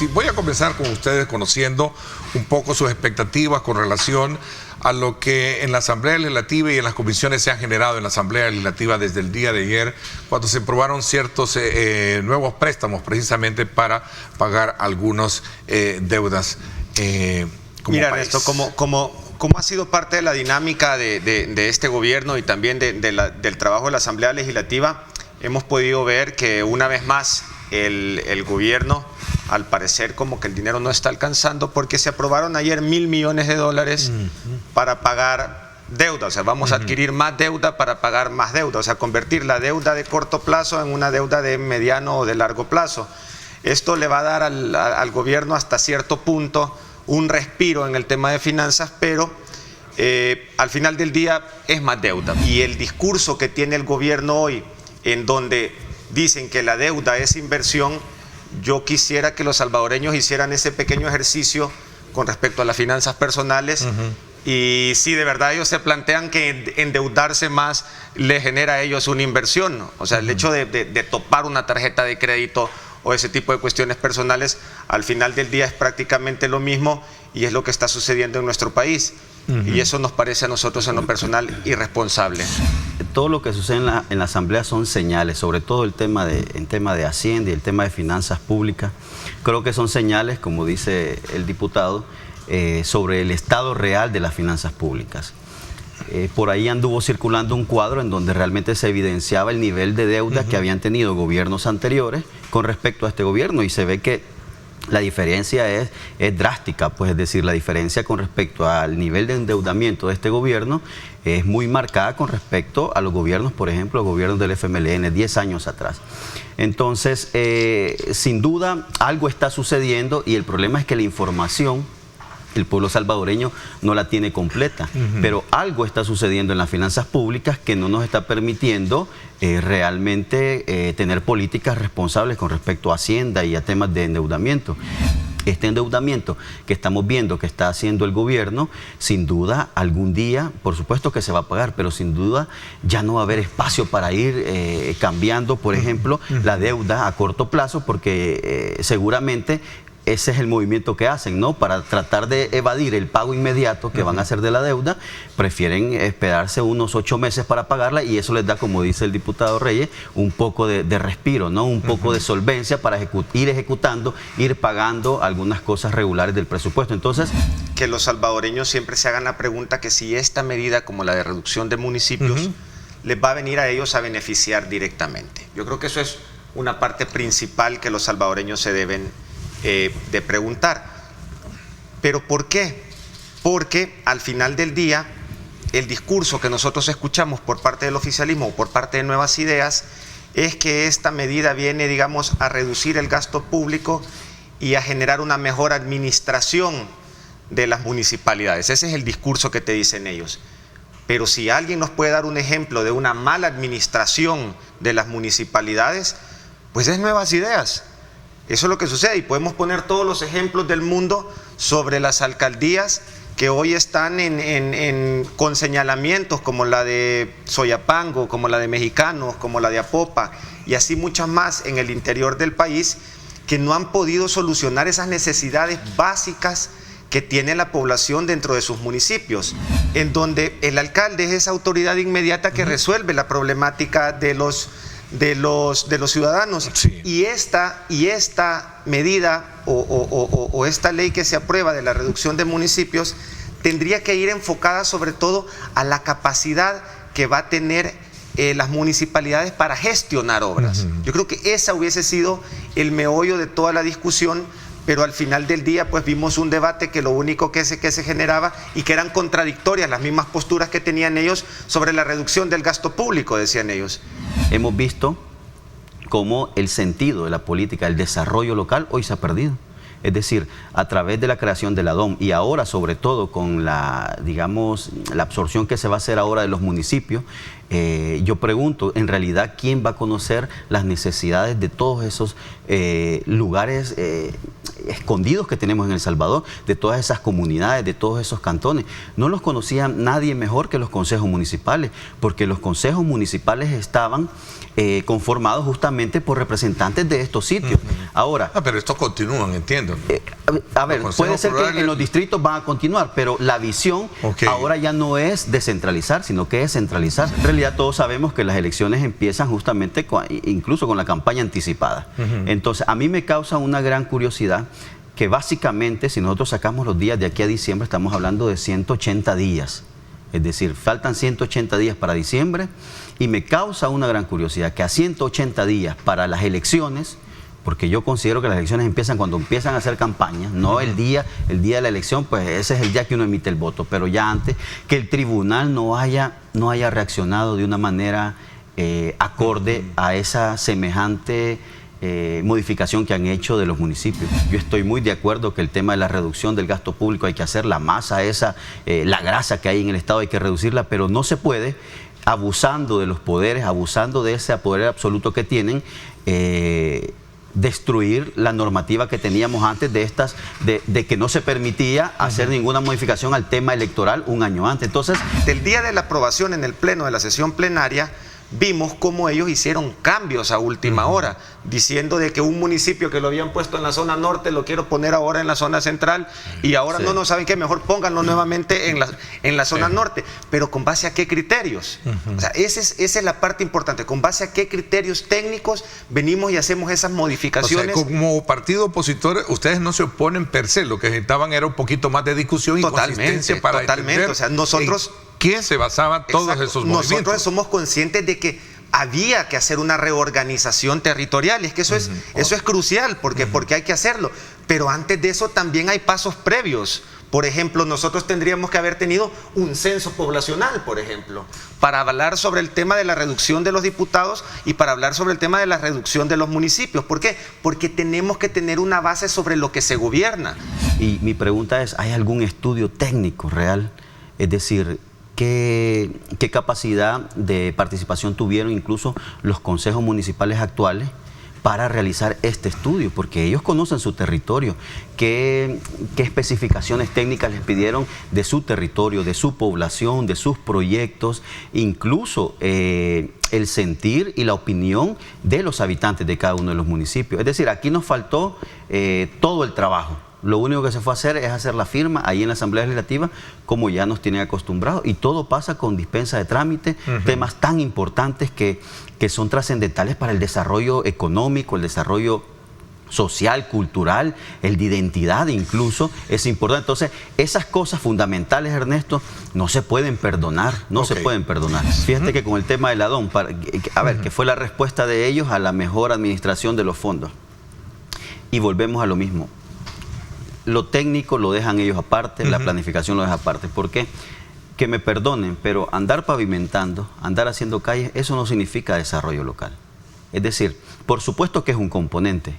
voy a comenzar con ustedes conociendo un poco sus expectativas con relación a lo que en la Asamblea Legislativa y en las comisiones se ha generado en la Asamblea Legislativa desde el día de ayer, cuando se aprobaron ciertos nuevos préstamos precisamente para pagar algunas deudas como Mira, país. Ernesto, como ha sido parte de la dinámica de este gobierno y también del trabajo de la Asamblea Legislativa, hemos podido ver que una vez más el gobierno, al parecer como que el dinero no está alcanzando, porque se aprobaron ayer $1.000 millones para pagar deuda. O sea, vamos a adquirir más deuda para pagar más deuda. O sea, convertir la deuda de corto plazo en una deuda de mediano o de largo plazo. Esto le va a dar al gobierno hasta cierto punto un respiro en el tema de finanzas, pero al final del día es más deuda. Y el discurso que tiene el gobierno hoy, en donde dicen que la deuda es inversión, yo quisiera que los salvadoreños hicieran ese pequeño ejercicio con respecto a las finanzas personales. Y si de verdad ellos se plantean que endeudarse más les genera a ellos una inversión, o sea, el hecho de topar una tarjeta de crédito o ese tipo de cuestiones personales, al final del día es prácticamente lo mismo, y es lo que está sucediendo en nuestro país. Y eso nos parece a nosotros en lo personal irresponsable. Todo lo que sucede en la Asamblea son señales, sobre todo el tema de Hacienda y el tema de finanzas públicas. Creo que son señales, como dice el diputado, sobre el estado real de las finanzas públicas. Por ahí anduvo circulando un cuadro en donde realmente se evidenciaba el nivel de deuda que habían tenido gobiernos anteriores con respecto a este gobierno, y se ve que la diferencia es drástica, pues, es decir, la diferencia con respecto al nivel de endeudamiento de este gobierno es muy marcada con respecto a los gobiernos, por ejemplo, los gobiernos del FMLN 10 años atrás. Entonces, sin duda, algo está sucediendo, y el problema es que la información el pueblo salvadoreño no la tiene completa, pero algo está sucediendo en las finanzas públicas que no nos está permitiendo realmente tener políticas responsables con respecto a Hacienda y a temas de endeudamiento. Este endeudamiento que estamos viendo que está haciendo el gobierno, sin duda algún día, por supuesto que se va a pagar, pero sin duda ya no va a haber espacio para ir cambiando, por ejemplo, la deuda a corto plazo, porque seguramente ese es el movimiento que hacen, ¿no? Para tratar de evadir el pago inmediato que van a hacer de la deuda, prefieren esperarse unos 8 meses para pagarla, y eso les da, como dice el diputado Reyes, un poco de respiro, ¿no? Un poco de solvencia para ir ejecutando, ir pagando algunas cosas regulares del presupuesto. Entonces, que los salvadoreños siempre se hagan la pregunta que si esta medida, como la de reducción de municipios, les va a venir a ellos a beneficiar directamente. Yo creo que eso es una parte principal que los salvadoreños se deben de preguntar. ¿Pero por qué? Porque al final del día el discurso que nosotros escuchamos por parte del oficialismo o por parte de Nuevas Ideas es que esta medida viene, digamos, a reducir el gasto público y a generar una mejor administración de las municipalidades. Ese es el discurso que te dicen ellos. Pero si alguien nos puede dar un ejemplo de una mala administración de las municipalidades, pues es Nuevas Ideas. Eso es lo que sucede, y podemos poner todos los ejemplos del mundo sobre las alcaldías que hoy están con señalamientos, como la de Soyapango, como la de Mexicanos, como la de Apopa, y así muchas más en el interior del país, que no han podido solucionar esas necesidades básicas que tiene la población dentro de sus municipios, en donde el alcalde es esa autoridad inmediata que resuelve la problemática de los ciudadanos. Sí. Y esta medida o esta ley que se aprueba de la reducción de municipios tendría que ir enfocada sobre todo a la capacidad que va a tener las municipalidades para gestionar obras. Yo creo que esa hubiese sido el meollo de toda la discusión, pero al final del día pues vimos un debate que lo único que se generaba, y que eran contradictorias las mismas posturas que tenían ellos sobre la reducción del gasto público, decían ellos. hemos visto cómo el sentido de la política, el desarrollo local, hoy se ha perdido. Es decir, a través de la creación de la DOM y ahora sobre todo con la, digamos, la absorción que se va a hacer ahora de los municipios, yo pregunto, en realidad, ¿quién va a conocer las necesidades de todos esos lugares escondidos que tenemos en El Salvador, de todas esas comunidades, de todos esos cantones? No los conocía nadie mejor que los consejos municipales, porque los consejos municipales estaban conformados justamente por representantes de estos sitios. Ahora... pero estos continúan, entiendo. A ver, puede ser que en los distritos van a continuar, pero la visión ahora ya no es descentralizar, sino que es centralizar. En realidad todos sabemos que las elecciones empiezan justamente incluso con la campaña anticipada. Entonces, a mí me causa una gran curiosidad que básicamente, si nosotros sacamos los días de aquí a diciembre, estamos hablando de 180 días. Es decir, faltan 180 días para diciembre y me causa una gran curiosidad que a 180 días para las elecciones, porque yo considero que las elecciones empiezan cuando empiezan a hacer campaña, no el día de la elección, pues ese es el día que uno emite el voto, pero ya antes, que el tribunal no haya reaccionado de una manera acorde a esa semejante modificación que han hecho de los municipios. Yo estoy muy de acuerdo que el tema de la reducción del gasto público hay que hacer, la masa esa, la grasa que hay en el Estado hay que reducirla, pero no se puede, abusando de los poderes, abusando de ese poder absoluto que tienen, destruir la normativa que teníamos antes de que no se permitía hacer ninguna modificación al tema electoral un año antes. Entonces, del día de la aprobación en el pleno de la sesión plenaria, vimos cómo ellos hicieron cambios a última hora, diciendo de que un municipio que lo habían puesto en la zona norte lo quiero poner ahora en la zona central y ahora no saben qué, mejor pónganlo nuevamente en la zona norte. Pero ¿con base a qué criterios? O sea, esa es la parte importante. ¿Con base a qué criterios técnicos venimos y hacemos esas modificaciones? O sea, como partido opositor, ustedes no se oponen per se, lo que necesitaban era un poquito más de discusión y consistencia para entender o sea, nosotros... ¿Qué se basaba todos esos movimientos? Nosotros somos conscientes de que había que hacer una reorganización territorial. Es que eso es crucial porque hay que hacerlo. Pero antes de eso también hay pasos previos. Por ejemplo, nosotros tendríamos que haber tenido un censo poblacional, por ejemplo, para hablar sobre el tema de la reducción de los diputados y para hablar sobre el tema de la reducción de los municipios. ¿Por qué? Porque tenemos que tener una base sobre lo que se gobierna. Y mi pregunta es, ¿hay algún estudio técnico real? Es decir, ¿qué capacidad de participación tuvieron incluso los consejos municipales actuales para realizar este estudio? Porque ellos conocen su territorio. ¿Qué especificaciones técnicas les pidieron de su territorio, de su población, de sus proyectos, incluso el sentir y la opinión de los habitantes de cada uno de los municipios? Es decir, aquí nos faltó todo el trabajo. Lo único que se fue a hacer es hacer la firma ahí en la Asamblea Legislativa, como ya nos tienen acostumbrados, y todo pasa con dispensa de trámite, temas tan importantes que son trascendentales para el desarrollo económico, el desarrollo social, cultural, el de identidad incluso, es importante. Entonces, esas cosas fundamentales, Ernesto, no se pueden perdonar, se pueden perdonar. Fíjate que con el tema de la DOM, que fue la respuesta de ellos a la mejor administración de los fondos. Y volvemos a lo mismo. Lo técnico lo dejan ellos aparte, la planificación lo deja aparte. ¿Por qué? Que me perdonen, pero andar pavimentando, andar haciendo calles, eso no significa desarrollo local. Es decir, por supuesto que es un componente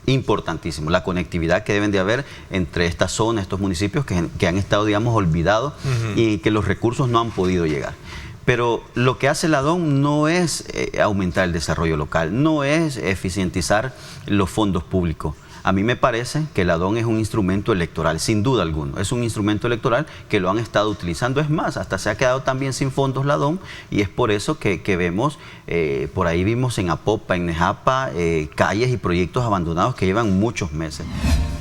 importantísimo, la conectividad que deben de haber entre estas zonas, estos municipios que han estado, digamos, olvidados y que los recursos no han podido llegar. Pero lo que hace la DOM no es aumentar el desarrollo local, no es eficientizar los fondos públicos. A mí me parece que la DOM es un instrumento electoral, sin duda alguna. Es un instrumento electoral que lo han estado utilizando. Es más, hasta se ha quedado también sin fondos la DOM y es por eso que vemos, por ahí vimos en Apopa, en Nejapa, calles y proyectos abandonados que llevan muchos meses.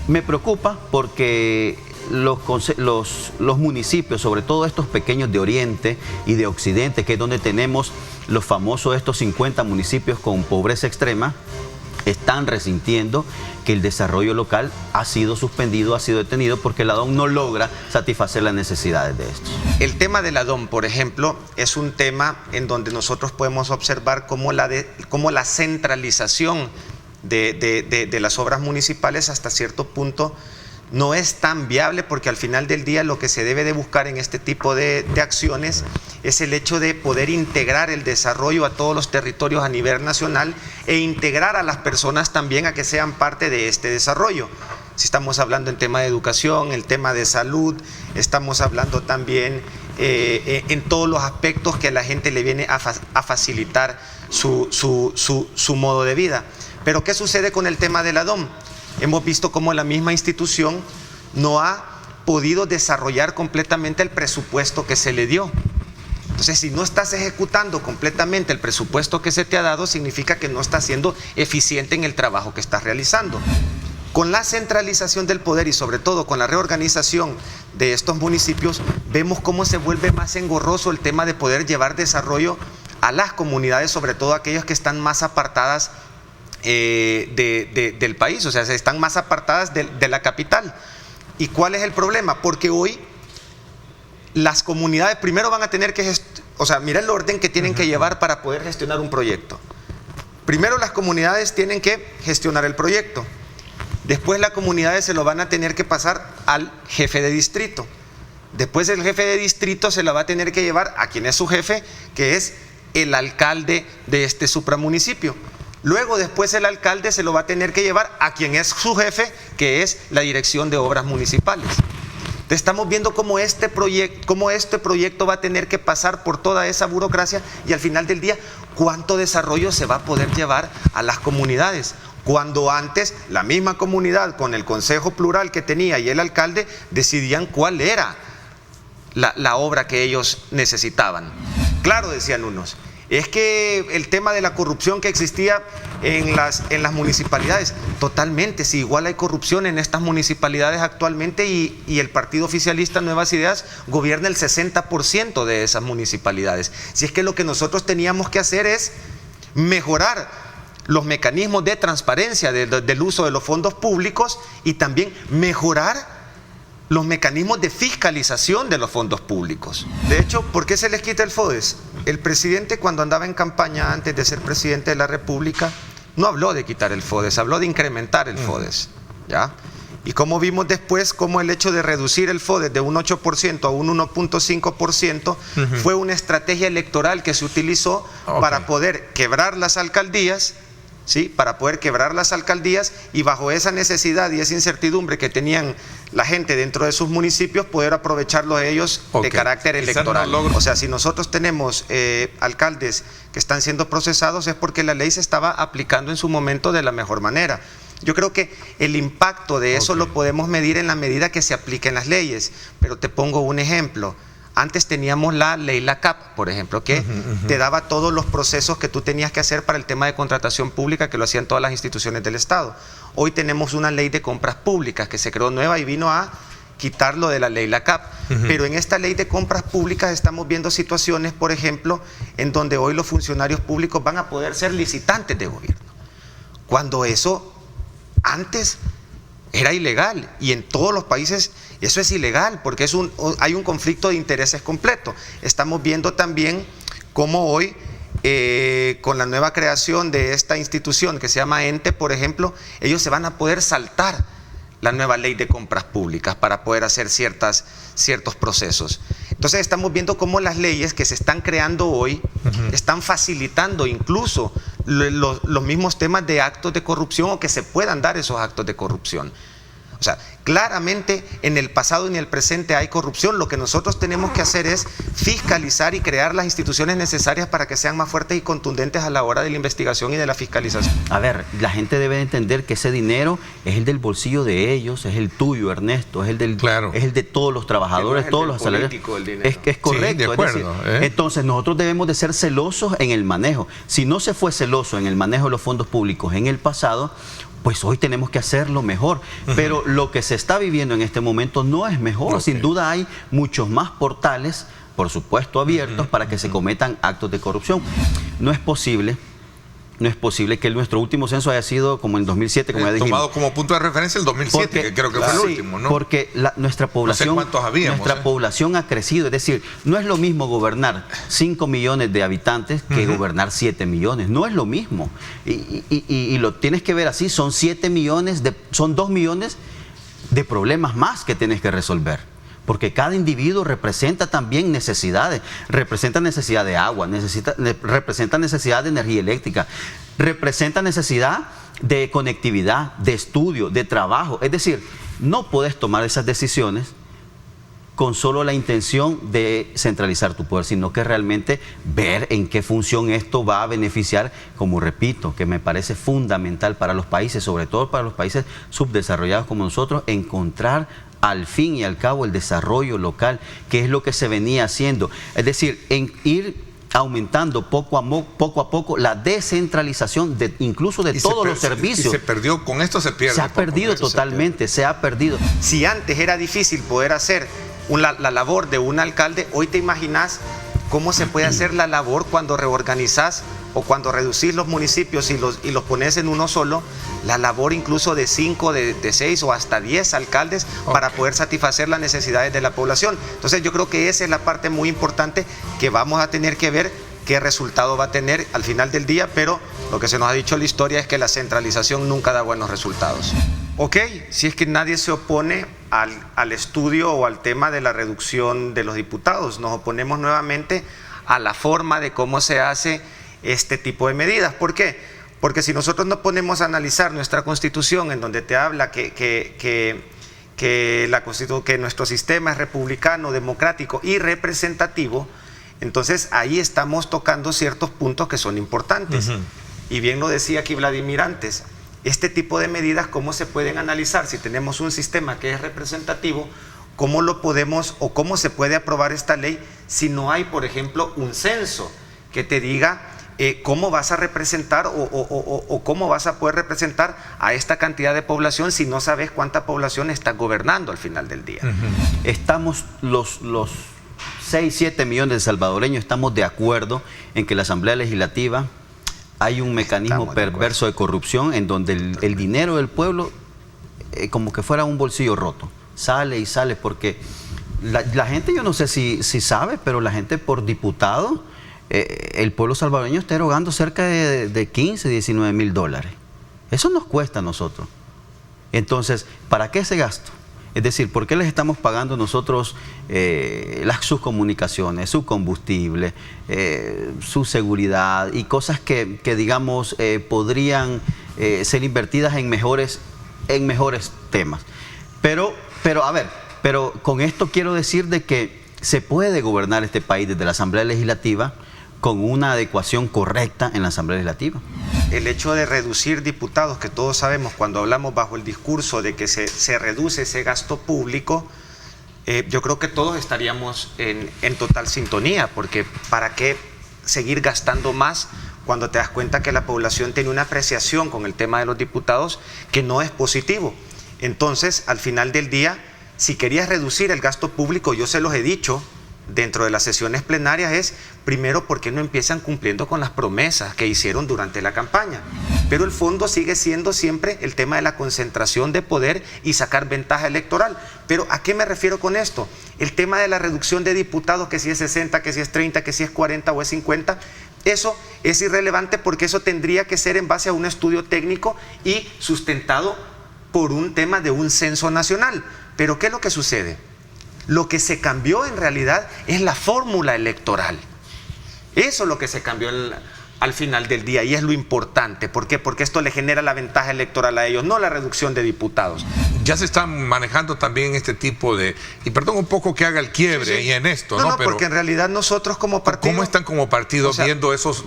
Me preocupa porque los municipios, sobre todo estos pequeños de Oriente y de Occidente, que es donde tenemos los famosos estos 50 municipios con pobreza extrema, están resintiendo que el desarrollo local ha sido suspendido, ha sido detenido porque la DOM no logra satisfacer las necesidades de estos. El tema de la DOM, por ejemplo, es un tema en donde nosotros podemos observar cómo la centralización de las obras municipales hasta cierto punto no es tan viable, porque al final del día lo que se debe de buscar en este tipo de acciones es el hecho de poder integrar el desarrollo a todos los territorios a nivel nacional e integrar a las personas también a que sean parte de este desarrollo. Si estamos hablando en tema de educación, el tema de salud, estamos hablando también en todos los aspectos que a la gente le viene a facilitar su modo de vida. Pero ¿qué sucede con el tema de la DOM? Hemos visto cómo la misma institución no ha podido desarrollar completamente el presupuesto que se le dio. Entonces, si no estás ejecutando completamente el presupuesto que se te ha dado, significa que no estás siendo eficiente en el trabajo que estás realizando. Con la centralización del poder y sobre todo con la reorganización de estos municipios, vemos cómo se vuelve más engorroso el tema de poder llevar desarrollo a las comunidades, sobre todo aquellas que están más apartadas del país, o sea, están más apartadas de la capital. ¿Y cuál es el problema? Porque hoy las comunidades primero van a tener que, mira el orden que tienen que llevar para poder gestionar un proyecto. Primero las comunidades tienen que gestionar el proyecto. Después las comunidades se lo van a tener que pasar al jefe de distrito. Después el jefe de distrito se la va a tener que llevar a quien es su jefe, que es el alcalde de este supramunicipio. Luego después el alcalde se lo va a tener que llevar a quien es su jefe, que es la Dirección de Obras Municipales. Estamos viendo cómo este proyecto va a tener que pasar por toda esa burocracia y al final del día, ¿cuánto desarrollo se va a poder llevar a las comunidades? Cuando antes la misma comunidad con el consejo plural que tenía y el alcalde decidían cuál era la obra que ellos necesitaban. Claro, decían unos, es que el tema de la corrupción que existía en las municipalidades, totalmente, si igual hay corrupción en estas municipalidades actualmente y el partido oficialista Nuevas Ideas gobierna el 60% de esas municipalidades. Si es que lo que nosotros teníamos que hacer es mejorar los mecanismos de transparencia del uso de los fondos públicos y también mejorar los mecanismos de fiscalización de los fondos públicos. De hecho, ¿por qué se les quita el FODES? El presidente, cuando andaba en campaña antes de ser presidente de la República, no habló de quitar el FODES, habló de incrementar el FODES, ¿ya? Y como vimos después, como el hecho de reducir el FODES de un 8% a un 1.5% fue una estrategia electoral que se utilizó para poder quebrar las alcaldías, ¿sí? Para poder quebrar las alcaldías y bajo esa necesidad y esa incertidumbre que tenían la gente dentro de sus municipios, poder aprovecharlo a ellos de carácter electoral. O sea, si nosotros tenemos alcaldes que están siendo procesados es porque la ley se estaba aplicando en su momento de la mejor manera. Yo creo que el impacto de eso lo podemos medir en la medida que se apliquen las leyes, pero te pongo un ejemplo. Antes teníamos la ley LACAP, por ejemplo, que te daba todos los procesos que tú tenías que hacer para el tema de contratación pública, que lo hacían todas las instituciones del Estado. Hoy tenemos una ley de compras públicas que se creó nueva y vino a quitarlo de la ley LACAP. Pero en esta ley de compras públicas estamos viendo situaciones, por ejemplo, en donde hoy los funcionarios públicos van a poder ser licitantes de gobierno. Cuando eso antes era ilegal y en todos los países eso es ilegal porque hay un conflicto de intereses completo. Estamos viendo también cómo hoy con la nueva creación de esta institución que se llama Ente, por ejemplo, ellos se van a poder saltar la nueva ley de compras públicas para poder hacer ciertos procesos. Entonces estamos viendo cómo las leyes que se están creando hoy están facilitando incluso los mismos temas de actos de corrupción o que se puedan dar esos actos de corrupción. O sea, claramente en el pasado y en el presente hay corrupción. Lo que nosotros tenemos que hacer es fiscalizar y crear las instituciones necesarias para que sean más fuertes y contundentes a la hora de la investigación y de la fiscalización. A ver, la gente debe entender que ese dinero es el del bolsillo de ellos, es el tuyo, Ernesto, es el de todos los trabajadores, no todos los salarios. Es correcto. Sí, de acuerdo, entonces nosotros debemos de ser celosos en el manejo. Si no se fue celoso en el manejo de los fondos públicos en el pasado, pues hoy tenemos que hacerlo mejor. Pero lo que se está viviendo en este momento no es mejor. Sin duda hay muchos más portales, por supuesto abiertos, para que se cometan actos de corrupción. No es posible que nuestro último censo haya sido como en 2007, como ya dijimos. Tomado como punto de referencia el 2007, que creo que fue el último, ¿no? Porque nuestra población, no sé cuántos habíamos, nuestra población ha crecido. Es decir, no es lo mismo gobernar 5 millones de habitantes que gobernar 7 millones. No es lo mismo. Y lo tienes que ver así, son 2 millones de problemas más que tienes que resolver. Porque cada individuo representa también necesidades, representa necesidad de agua, representa necesidad de energía eléctrica, representa necesidad de conectividad, de estudio, de trabajo. Es decir, no puedes tomar esas decisiones con solo la intención de centralizar tu poder, sino que realmente ver en qué función esto va a beneficiar, como repito, que me parece fundamental para los países, sobre todo para los países subdesarrollados como nosotros, encontrar al fin y al cabo el desarrollo local, que es lo que se venía haciendo. Es decir, en ir aumentando poco a poco la descentralización incluso de todos los servicios. Y se perdió, con esto se pierde. Se ha perdido totalmente, se ha perdido. Si antes era difícil poder hacer la labor de un alcalde, hoy te imaginas cómo se puede hacer la labor cuando reorganizás o cuando reducís los municipios y los pones en uno solo, la labor incluso de 5, de 6 o hasta 10 alcaldes para poder satisfacer las necesidades de la población. Entonces yo creo que esa es la parte muy importante que vamos a tener que ver qué resultado va a tener al final del día, pero lo que se nos ha dicho en la historia es que la centralización nunca da buenos resultados. Ok, si es que nadie se opone al estudio o al tema de la reducción de los diputados, nos oponemos nuevamente a la forma de cómo se hace este tipo de medidas. ¿Por qué? Porque si nosotros nos ponemos a analizar nuestra Constitución, en donde te habla que nuestro sistema es republicano, democrático y representativo, entonces ahí estamos tocando ciertos puntos que son importantes. Y bien lo decía aquí Vladimir antes, este tipo de medidas, ¿cómo se pueden analizar? Si tenemos un sistema que es representativo, ¿cómo lo podemos o cómo se puede aprobar esta ley si no hay, por ejemplo, un censo que te diga cómo vas a representar o cómo vas a poder representar a esta cantidad de población si no sabes cuánta población estás gobernando al final del día? Estamos los 6, 7 millones de salvadoreños estamos de acuerdo en que la Asamblea Legislativa hay un mecanismo perverso de corrupción en donde el dinero del pueblo como que fuera un bolsillo roto, sale y sale, porque la gente, yo no sé si sabe, pero la gente por diputado, el pueblo salvadoreño está erogando cerca de 15, 19 mil dólares. Eso nos cuesta a nosotros. Entonces, ¿para qué ese gasto? Es decir, ¿por qué les estamos pagando nosotros sus comunicaciones, su combustible, su seguridad y cosas que digamos, podrían ser invertidas en mejores temas? Pero con esto quiero decir de que se puede gobernar este país desde la Asamblea Legislativa con una adecuación correcta en la Asamblea Legislativa. El hecho de reducir diputados, que todos sabemos cuando hablamos bajo el discurso de que se reduce ese gasto público, yo creo que todos estaríamos en total sintonía, porque ¿para qué seguir gastando más cuando te das cuenta que la población tiene una apreciación con el tema de los diputados que no es positivo? Entonces, al final del día, si querías reducir el gasto público, yo se los he dicho dentro de las sesiones plenarias, es primero porque no empiezan cumpliendo con las promesas que hicieron durante la campaña. Pero el fondo sigue siendo siempre el tema de la concentración de poder y sacar ventaja electoral. Pero ¿a qué me refiero con esto? El tema de la reducción de diputados, que si es 60, que si es 30, que si es 40 o es 50, eso es irrelevante porque eso tendría que ser en base a un estudio técnico y sustentado por un tema de un censo nacional. Pero ¿qué es lo que sucede? Lo que se cambió en realidad es la fórmula electoral. Eso es lo que se cambió al final del día y es lo importante. ¿Por qué? Porque esto le genera la ventaja electoral a ellos, no la reducción de diputados. Ya se está manejando también este tipo de... Y perdón un poco que haga el quiebre y en esto, ¿no? Pero porque en realidad nosotros como partido... ¿Cómo están como partido viendo esos...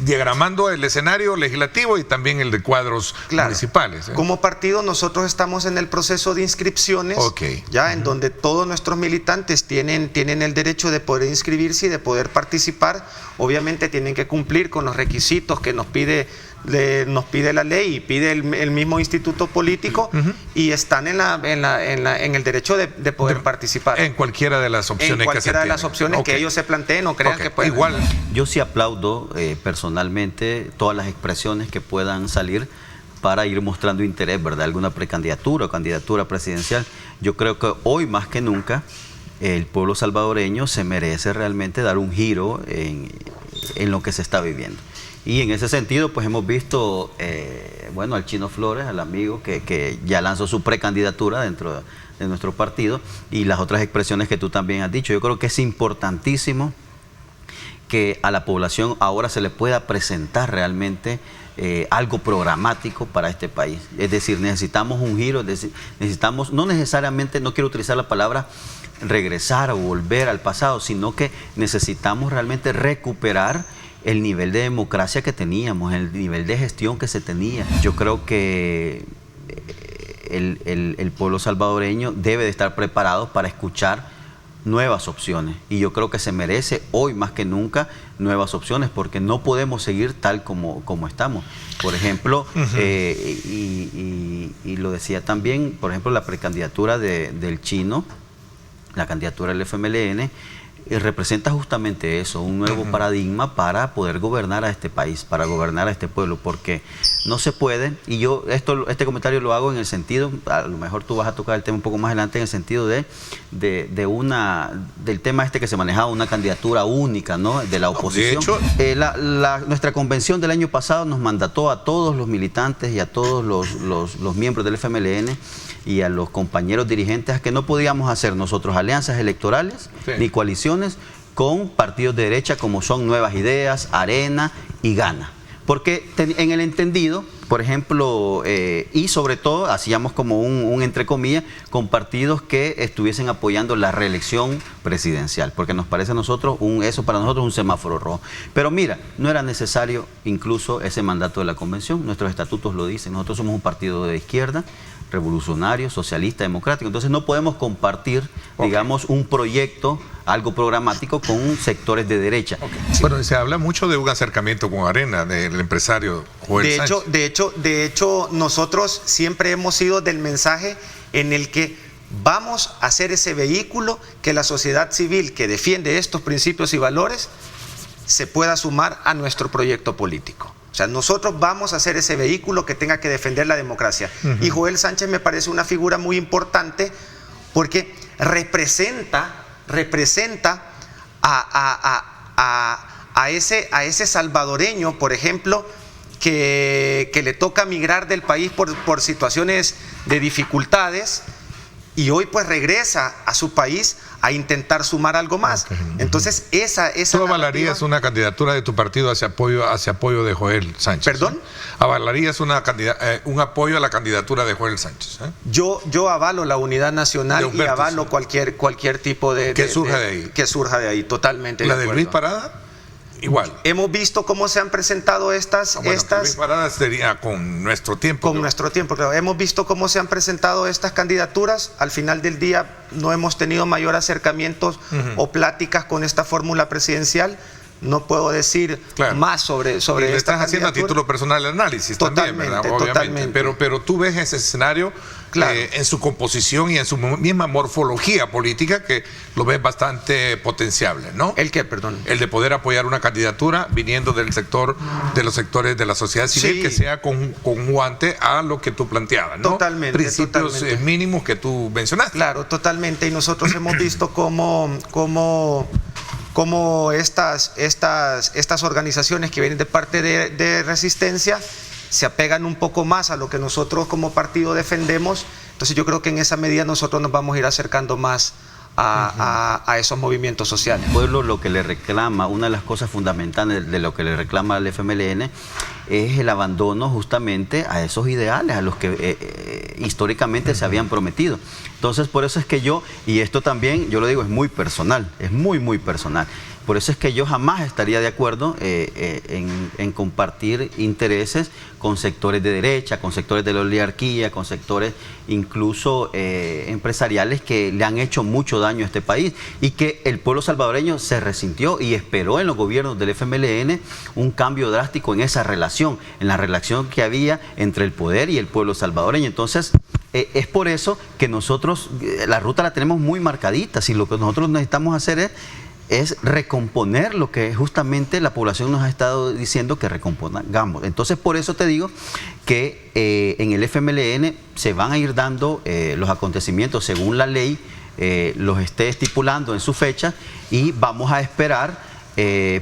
diagramando el escenario legislativo y también el de cuadros municipales? Como partido nosotros estamos en el proceso de inscripciones, en donde todos nuestros militantes tienen el derecho de poder inscribirse y de poder participar. Obviamente tienen que cumplir con los requisitos que nos pide la ley y pide el mismo instituto político y están en el derecho de poder participar. En cualquiera de las opciones que ellos se planteen o crean que pueden. Igual. Yo sí aplaudo personalmente todas las expresiones que puedan salir para ir mostrando interés, ¿verdad? Alguna precandidatura o candidatura presidencial. Yo creo que hoy más que nunca el pueblo salvadoreño se merece realmente dar un giro en lo que se está viviendo. Y en ese sentido, pues hemos visto, al Chino Flores, al amigo que ya lanzó su precandidatura dentro de nuestro partido, y las otras expresiones que tú también has dicho. Yo creo que es importantísimo que a la población ahora se le pueda presentar realmente algo programático para este país. Es decir, necesitamos un giro, necesitamos, no necesariamente, no quiero utilizar la palabra regresar o volver al pasado, sino que necesitamos realmente recuperar el nivel de democracia que teníamos, el nivel de gestión que se tenía. Yo creo que el pueblo salvadoreño debe de estar preparado para escuchar nuevas opciones, y yo creo que se merece hoy más que nunca nuevas opciones, porque no podemos seguir tal como estamos. Por ejemplo, y lo decía también, por ejemplo, la precandidatura del Chino, la candidatura del FMLN, representa justamente eso, un nuevo paradigma para poder gobernar a este país, para gobernar a este pueblo, porque no se puede, y yo este comentario lo hago en el sentido, a lo mejor tú vas a tocar el tema un poco más adelante, en el sentido del tema que se manejaba, una candidatura única, ¿no?, de la oposición. De hecho, nuestra convención del año pasado nos mandató a todos los militantes y a todos los miembros del FMLN y a los compañeros dirigentes a que no podíamos hacer nosotros alianzas electorales ni coaliciones con partidos de derecha como son Nuevas Ideas, Arena y Gana. Porque en el entendido, por ejemplo, y sobre todo hacíamos como un entre comillas con partidos que estuviesen apoyando la reelección presidencial, porque nos parece a nosotros, eso para nosotros es un semáforo rojo. Pero mira, no era necesario incluso ese mandato de la convención, nuestros estatutos lo dicen, nosotros somos un partido de izquierda, revolucionario, socialista, democrático, entonces no podemos compartir, digamos, un proyecto, algo programático con sectores de derecha. Sí. Bueno, se habla mucho de un acercamiento con Arena, del empresario Joel Sánchez. De hecho, nosotros siempre hemos sido del mensaje en el que vamos a ser ese vehículo que la sociedad civil que defiende estos principios y valores se pueda sumar a nuestro proyecto político. O sea, nosotros vamos a ser ese vehículo que tenga que defender la democracia. Y Joel Sánchez me parece una figura muy importante porque representa a ese salvadoreño, por ejemplo, que le toca migrar del país por situaciones de dificultades y hoy pues regresa a su país a intentar sumar algo más. Entonces esa ¿Tú avalarías una candidatura de tu partido hacia apoyo de Joel Sánchez? ¿Perdón? ¿Avalarías un apoyo a la candidatura de Joel Sánchez? Yo avalo la unidad nacional y avalo cualquier tipo de... Que surja de ahí. Que surja de ahí, totalmente. ¿La de Luis Parada? Igual. Hemos visto cómo se han presentado estas... Luis Parada sería con nuestro tiempo. Con nuestro tiempo, claro. Hemos visto cómo se han presentado estas candidaturas. Al final del día no hemos tenido mayor acercamientos o pláticas con esta fórmula presidencial. No puedo decir más sobre esta estás haciendo a título personal el análisis también, ¿verdad? Obviamente. Totalmente. Pero tú ves ese escenario en su composición y en su misma morfología política, que lo ves bastante potenciable, ¿no? ¿El qué, perdón? El de poder apoyar una candidatura viniendo del sector, de los sectores de la sociedad civil, que sea conjuante a lo que tú planteabas, ¿no? Totalmente. Principios mínimos que tú mencionaste. Claro, totalmente. Y nosotros hemos visto cómo estas organizaciones que vienen de parte de Resistencia se apegan un poco más a lo que nosotros como partido defendemos. Entonces yo creo que en esa medida nosotros nos vamos a ir acercando más a esos movimientos sociales. El pueblo lo que le reclama, una de las cosas fundamentales de lo que le reclama al FMLN es el abandono justamente a esos ideales a los que históricamente se habían prometido. Entonces por eso es que y esto también yo lo digo, es muy personal, es muy personal. Por eso es que yo jamás estaría de acuerdo en compartir intereses con sectores de derecha, con sectores de la oligarquía, con sectores incluso empresariales que le han hecho mucho daño a este país y que el pueblo salvadoreño se resintió y esperó en los gobiernos del FMLN un cambio drástico en esa relación, en la relación que había entre el poder y el pueblo salvadoreño. Entonces, es por eso que nosotros, la ruta la tenemos muy marcadita. Si lo que nosotros necesitamos hacer es recomponer lo que justamente la población nos ha estado diciendo que recompongamos. Entonces, por eso te digo que en el FMLN se van a ir dando los acontecimientos según la ley los esté estipulando en su fecha, y vamos a esperar,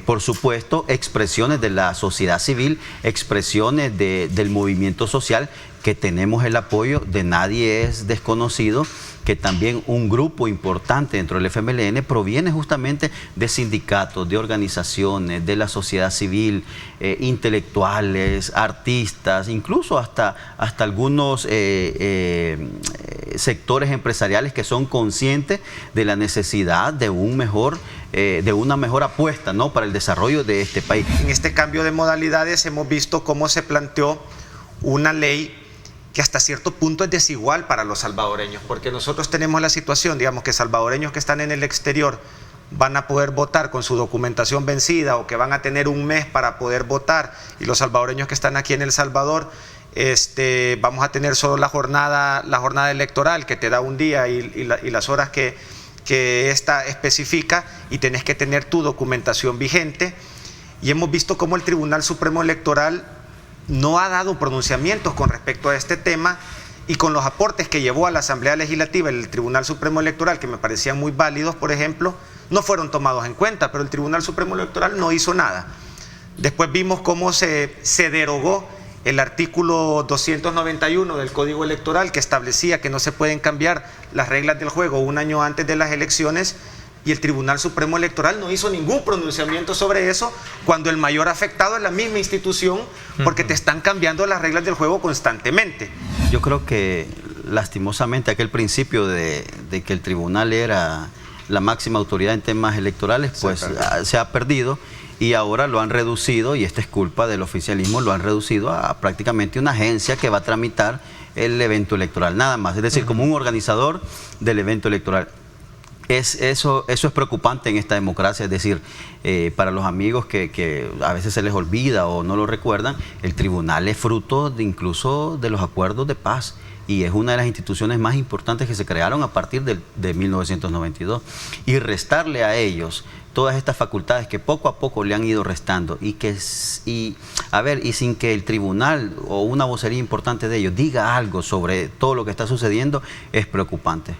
por supuesto, expresiones de la sociedad civil, expresiones del movimiento social, que tenemos el apoyo de Nadie es Desconocido, que también un grupo importante dentro del FMLN proviene justamente de sindicatos, de organizaciones, de la sociedad civil, intelectuales, artistas, incluso hasta algunos sectores empresariales que son conscientes de la necesidad de una mejor apuesta, ¿no?, para el desarrollo de este país. En este cambio de modalidades hemos visto cómo se planteó una ley que hasta cierto punto es desigual para los salvadoreños, porque nosotros tenemos la situación, digamos, que salvadoreños que están en el exterior van a poder votar con su documentación vencida o que van a tener un mes para poder votar, y los salvadoreños que están aquí en El Salvador vamos a tener solo la jornada electoral, que te da un día y las horas que esta especifica, y tenés que tener tu documentación vigente. Y hemos visto cómo el Tribunal Supremo Electoral no ha dado pronunciamientos con respecto a este tema, y con los aportes que llevó a la Asamblea Legislativa el Tribunal Supremo Electoral, que me parecían muy válidos, por ejemplo, no fueron tomados en cuenta, pero el Tribunal Supremo Electoral no hizo nada. Después vimos cómo se derogó el artículo 291 del Código Electoral, que establecía que no se pueden cambiar las reglas del juego un año antes de las elecciones, y el Tribunal Supremo Electoral no hizo ningún pronunciamiento sobre eso, cuando el mayor afectado es la misma institución, porque te están cambiando las reglas del juego constantemente. Yo creo que lastimosamente aquel principio de que el tribunal era la máxima autoridad en temas electorales, pues se ha perdido, y ahora lo han reducido, y esta es culpa del oficialismo, lo han reducido a prácticamente una agencia que va a tramitar el evento electoral, nada más, es decir, como un organizador del evento electoral. Eso es preocupante en esta democracia, es decir, para los amigos que a veces se les olvida o no lo recuerdan, el tribunal es fruto incluso de los acuerdos de paz, y es una de las instituciones más importantes que se crearon a partir de 1992, y restarle a ellos todas estas facultades que poco a poco le han ido restando, y sin que el tribunal o una vocería importante de ellos diga algo sobre todo lo que está sucediendo, es preocupante.